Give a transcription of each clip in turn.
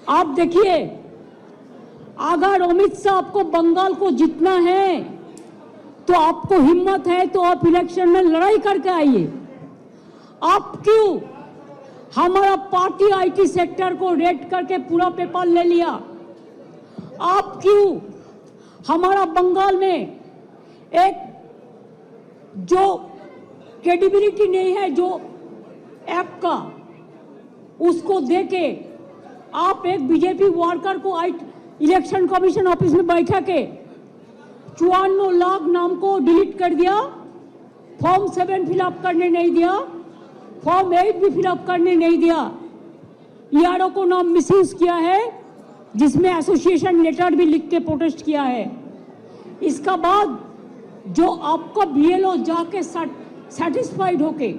आप देखिए, अगर अमित शाह को बंगाल को जीतना है तो आपको हिम्मत है तो आप इलेक्शन में लड़ाई करके आइए। आप क्यों हमारा पार्टी आईटी सेक्टर को रेड करके पूरा पेपर ले लिया? आप क्यों हमारा बंगाल में एक जो क्रेडिबिलिटी नहीं है जो ऐप का, उसको देके आप एक बीजेपी वर्कर को इलेक्शन कमीशन ऑफिस में बैठा के 54 लाख नाम को डिलीट कर दिया, फॉर्म 7 फिलअप करने नहीं दिया, फॉर्म 8 भी फिलअप करने नहीं दिया, ईआरओ को नाम मिसयूज किया है, जिसमें एसोसिएशन लेटर भी लिख के प्रोटेस्ट किया है। इसका बाद जो आपका बीएलओ जाके सेटिस्फाइड होके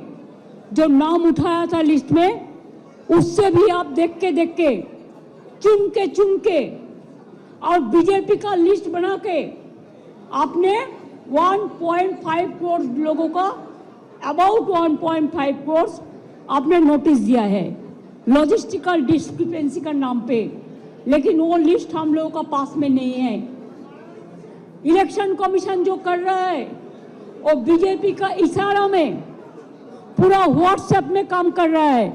जो नाम उठाया था लिस्ट में, उससे भी आप देख के चुन के और बीजेपी का लिस्ट बना के आपने 1.5 करोड़ लोगों का, अबाउट 1.5 करोड़ आपने नोटिस दिया है लॉजिस्टिकल डिस्क्रिपेंसी का नाम पे, लेकिन वो लिस्ट हम लोगों का पास में नहीं है। इलेक्शन कमीशन जो कर रहा है वो बीजेपी का इशारा में पूरा व्हाट्सएप में काम कर रहा है।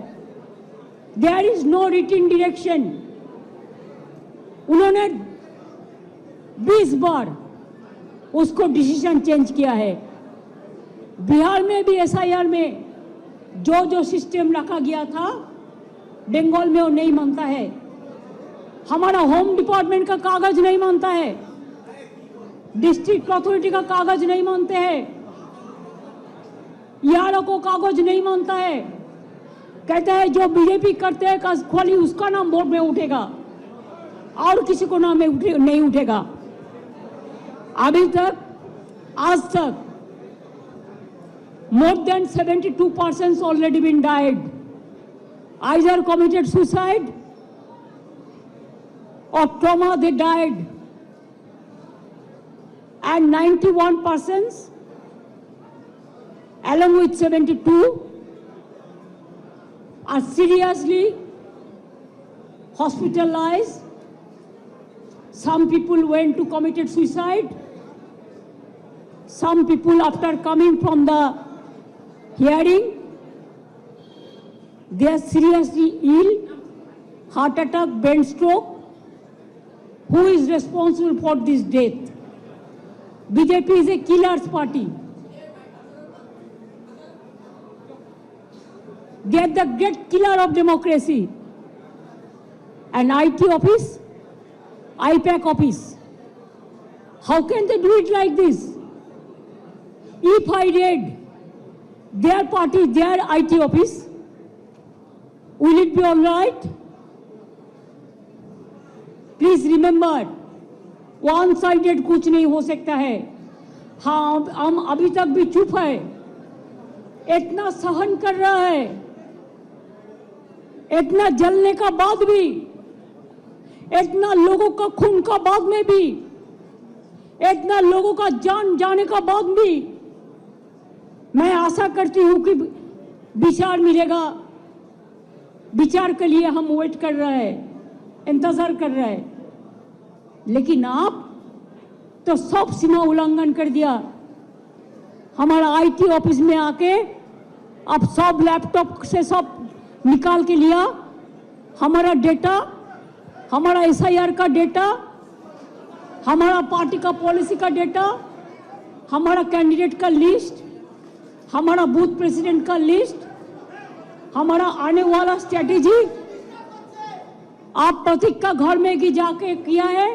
There is no written direction. उन्होंने 20 बार उसको डिसीजन चेंज किया है। बिहार में भी एसआईआर में जो सिस्टम रखा गया था, बंगाल में वो नहीं मानता है। हमारा होम डिपार्टमेंट का कागज नहीं मानता है, डिस्ट्रिक्ट अथॉरिटी का कागज नहीं मानते हैं, ईआरओ को कागज नहीं मानता है। कहते हैं जो बीजेपी करते हैं खाली उसका नाम बोर्ड में उठेगा और किसी को नाम में नहीं उठेगा। अभी तक आज तक more than 72 persons already been died, either committed suicide or trauma they died, and 91 persons along with 72 are seriously hospitalized. Some people went to committed suicide. Some people after coming from the hearing, they are seriously ill, heart attack, brain stroke. Who is responsible for this death? BJP is a killer's party. They are the great killer of democracy. An IT office, IPAC office. How can they do it like this? If I read their party, their IT office, will it be all right? Please remember, one sided कुछ नहीं हो सकता है। हाँ, हम अभी तक भी चुप है, इतना सहन कर रहा है, इतना जलने का बाद भी, इतना लोगों का खून का बाद में भी, इतना लोगों का जान जाने का बाद भी मैं आशा करती हूं कि विचार मिलेगा। विचार के लिए हम वेट कर रहे हैं, इंतजार कर रहे हैं, लेकिन आप तो सब सीमा उल्लंघन कर दिया। हमारा आईटी ऑफिस में आके आप सब लैपटॉप से सब निकाल के लिया, हमारा डेटा, हमारा एसआईआर का डेटा, हमारा पार्टी का पॉलिसी का डेटा, हमारा कैंडिडेट का लिस्ट, हमारा बूथ प्रेसिडेंट का लिस्ट, हमारा आने वाला स्ट्रेटेजी आप प्रतीक का घर में की जाके किया है,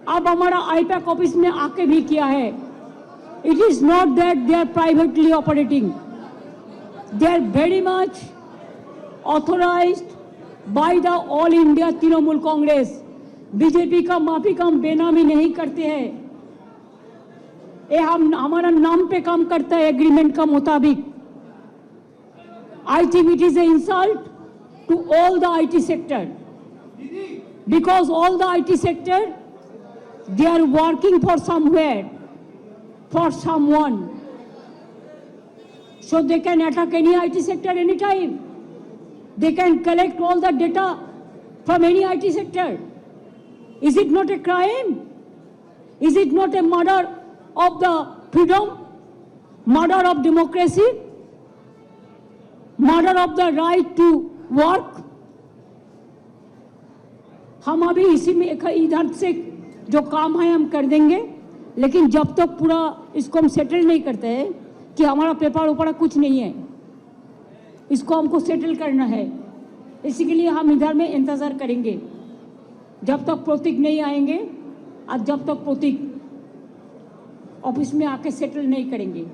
अब हमारा आईपैक ऑफिस में आके भी किया है। It is not that they are privately operating, they are very much authorised by the All India Trinamool Congress. BJP का माफी हम बेनामी नहीं करते हैं, ये हम हमारा नाम पे काम करता है एग्रीमेंट का मुताबिक। I think it is an insult to all the IT sector, because all the IT sector, they are working for somewhere, for someone, so they can attack any IT sector anytime. They can collect all the data from any IT sector. Is it not a crime? Is it not a murder of the freedom? Murder of democracy? Murder of the right to work? हम अभी इसी में इधर से जो काम है हम कर देंगे, लेकिन जब तक पूरा इसको हम सेटल नहीं करते हैं कि हमारा पेपर ऊपर कुछ नहीं है, इसको हमको सेटल करना है, इसी के लिए हम इधर में इंतजार करेंगे जब तक प्रतीक नहीं आएंगे और जब तक प्रतीक ऑफिस में आके सेटल नहीं करेंगे।